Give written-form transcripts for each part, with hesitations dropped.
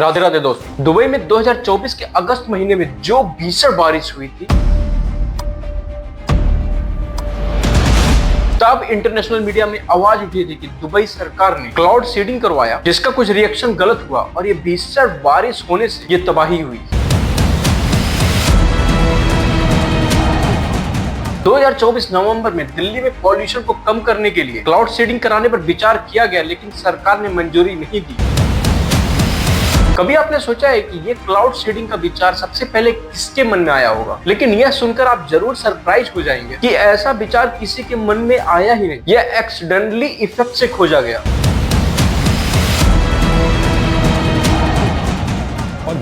राधे राधे दोस्त। दुबई में 2024 के अगस्त महीने में जो भीषण बारिश हुई थी, तब इंटरनेशनल मीडिया में आवाज उठी थी कि दुबई सरकार ने क्लाउड सीडिंग करवाया, जिसका कुछ रिएक्शन गलत हुआ और ये भीषण बारिश होने से ये तबाही हुई। 2024 नवंबर में दिल्ली में पॉल्यूशन को कम करने के लिए क्लाउड सीडिंग कराने पर विचार किया गया, लेकिन सरकार ने मंजूरी नहीं दी। कभी आपने सोचा है कि ये क्लाउड सीडिंग का विचार सबसे पहले किसके मन में आया होगा? लेकिन यह सुनकर आप जरूर सरप्राइज हो जाएंगे कि ऐसा विचार किसी के मन में आया ही नहीं, यह एक्सीडेंटली इफेक्ट से खोजा गया।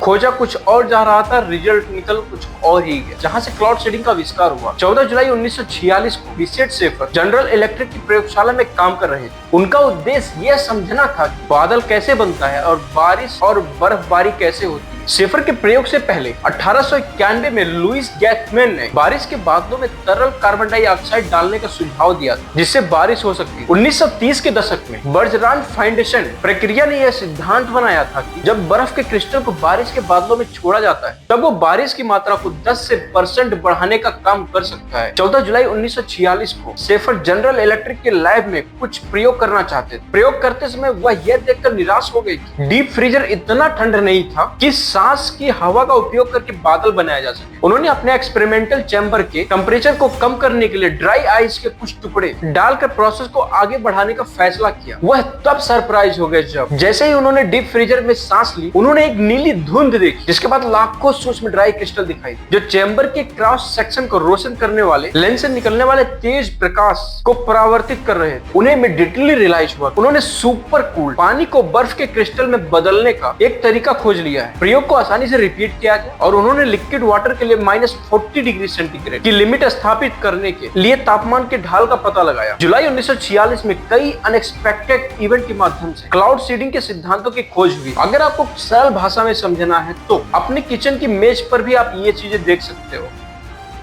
खोजा कुछ और जा रहा था, रिजल्ट निकल कुछ और ही गया। जहां से क्लाउड सीडिंग का आविष्कार हुआ, 14 जुलाई 1946 को रिचर्ड शेफर जनरल इलेक्ट्रिक की प्रयोगशाला में काम कर रहे थे। उनका उद्देश्य यह समझना था कि बादल कैसे बनता है और बारिश और बर्फबारी कैसे होती है। शेफर के प्रयोग से पहले 1891 में लुईस गैथमैन ने बारिश के बादलों में तरल कार्बन डाइऑक्साइड डालने का सुझाव दिया था, जिससे बारिश हो सकती है। 1930 के दशक में बर्जरान फाउंडेशन प्रक्रिया ने यह सिद्धांत बनाया था कि जब बर्फ के क्रिस्टल को बारिश के बादलों में छोड़ा जाता है, तब वो बारिश की मात्रा को 10% बढ़ाने का काम कर सकता है। 14 जुलाई 1946 को शेफर जनरल इलेक्ट्रिक के लैब में कुछ प्रयोग करना चाहते थे। प्रयोग करते समय वह यह देखकर निराश हो गए कि डीप फ्रीजर इतना ठंडा नहीं था कि सांस की हवा का उपयोग करके बादल बनाया जा सके। उन्होंने अपने एक्सपेरिमेंटल चैम्बर के टेम्परेचर को कम करने के लिए ड्राई आइस के कुछ टुकड़े डालकर प्रोसेस को आगे बढ़ाने का फैसला किया। वह तब सरप्राइज हो गए जब जैसे ही उन्होंने डीप फ्रीजर में सांस ली, उन्होंने एक नीली धुंध देखी, जिसके बाद लाखों सूक्ष्म ड्राई क्रिस्टल दिखाई, जो चैम्बर के क्रॉस सेक्शन को रोशन करने वाले लेंस से निकलने वाले तेज प्रकाश को परावर्तित कर रहे थे। उन्हें इमीडिएटली रियलाइज हुआ, उन्होंने सुपर कूल पानी को बर्फ के क्रिस्टल में बदलने का एक तरीका खोज लिया है। प्रयोग को आसानी से रिपीट किया गया और उन्होंने लिक्विड वाटर के लिए -40 डिग्री सेंटीग्रेड की लिमिट स्थापित करने के लिए तापमान के ढाल का पता लगाया। जुलाई 1946 में कई अनएक्सपेक्टेड इवेंट के माध्यम से क्लाउड सीडिंग के सिद्धांतों की खोज हुई। अगर आपको सरल भाषा में समझना है तो अपने किचन की मेज पर भी आप ये चीजें देख सकते हो।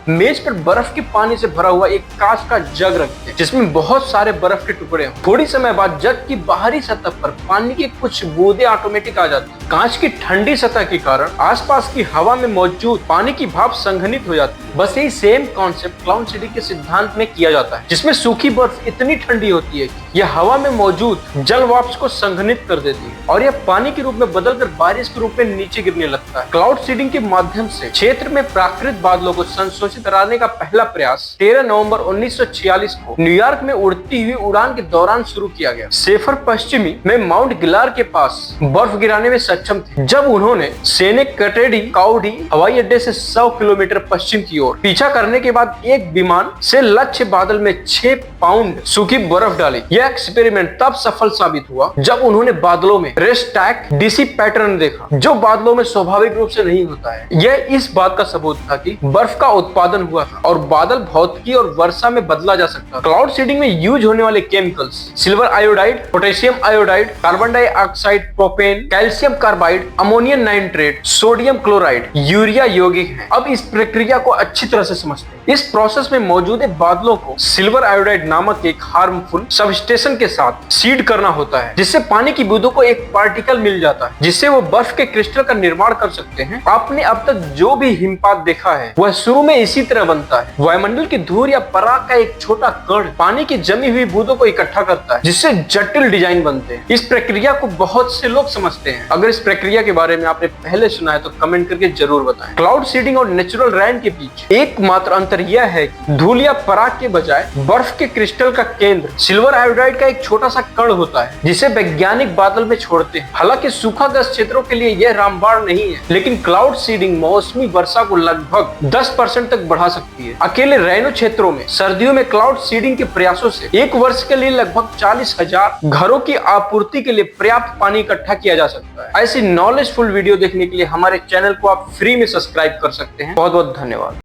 मेज पर बर्फ के पानी से भरा हुआ एक कांच का जग रखते हैं, जिसमें बहुत सारे बर्फ के टुकड़े हों। थोड़ी समय बाद जग की बाहरी सतह पर पानी की कुछ बूंदें ऑटोमेटिक आ जाती हैं। कांच की ठंडी सतह के कारण आसपास की हवा में मौजूद पानी की भाप संघनित हो जाती है। बस यही सेम कॉन्सेप्ट क्लाउड सीडिंग के सिद्धांत में किया जाता है, जिसमें सूखी बर्फ इतनी ठंडी होती है कि यह हवा में मौजूद जल वाष्प को संघनित कर देती है और यह पानी के रूप में बदलकर बारिश के रूप में नीचे गिरने लगता है। क्लाउड सीडिंग के माध्यम से क्षेत्र में प्राकृतिक बादलों को संशोधित कराने का पहला प्रयास 13 नवंबर 1946 को न्यूयॉर्क में उड़ती हुई उड़ान के दौरान शुरू किया गया। शेफर पश्चिमी में माउंट गिलार के पास बर्फ गिराने में सक्षम थे, जब उन्होंने सेनेक कटेडी काउडी हवाई अड्डे से 100 किलोमीटर पश्चिम की ओर पीछा करने के बाद एक विमान से लक्ष्य बादल में 6 पाउंड सूखी बर्फ डाली। यह एक्सपेरिमेंट तब सफल साबित हुआ जब उन्होंने बादलों में रेस्टैक डीसी पैटर्न देखा, जो बादलों में स्वाभाविक रूप से नहीं होता है। यह इस बात का सबूत था कि बर्फ का उत्पादन हुआ था और बादल भौतिकी और वर्षा में बदला जा सकता है। क्लाउड सीडिंग में यूज होने वाले chemicals silver iodide, potassium iodide, carbon dioxide, propane, calcium carbide, ammonium nitrate, sodium chloride, urea यौगिक हैं। अब इस प्रक्रिया को अच्छी तरह से समझते हैं। इस प्रोसेस में मौजूद बादलों को सिल्वर आयोडाइड नामक एक हार्मफुल सबस्टेशन के साथ सीड करना होता है, जिससे पानी की बूंदों को एक पार्टिकल मिल जाता है, जिससे वो बर्फ के क्रिस्टल का निर्माण कर सकते हैं। आपने अब तक जो भी हिमपात देखा है वह शुरू में इसी तरह बनता है। वायुमंडल की धूल या पराग का एक छोटा कण पानी की जमी हुई बूंदों को इकट्ठा करता है, जिससे जटिल डिजाइन बनते हैं। इस प्रक्रिया को बहुत से लोग समझते हैं। अगर इस प्रक्रिया के बारे में आपने पहले सुना है तो कमेंट करके जरूर बताएं। क्लाउड सीडिंग और नेचुरल रेन के बीच एकमात्र अंतर यह है कि धूल या पराग के बजाय बर्फ के क्रिस्टल का केंद्र सिल्वर आयोडाइड का एक छोटा सा कण होता है, जिसे वैज्ञानिक बादल में छोड़ते हैं। हालांकि सूखाग्रस्त क्षेत्रों के लिए यह रामबाण नहीं है, लेकिन क्लाउड सीडिंग मौसमी वर्षा को लगभग 10% तक बढ़ा सकती है। अकेले रैनो क्षेत्रों में सर्दियों में क्लाउड सीडिंग के प्रयासों से एक वर्ष के लिए लगभग 40,000 घरों की आपूर्ति के लिए पर्याप्त पानी इकट्ठा किया जा सकता है। ऐसी नॉलेजफुल वीडियो देखने के लिए हमारे चैनल को आप फ्री में सब्सक्राइब कर सकते हैं। बहुत बहुत धन्यवाद।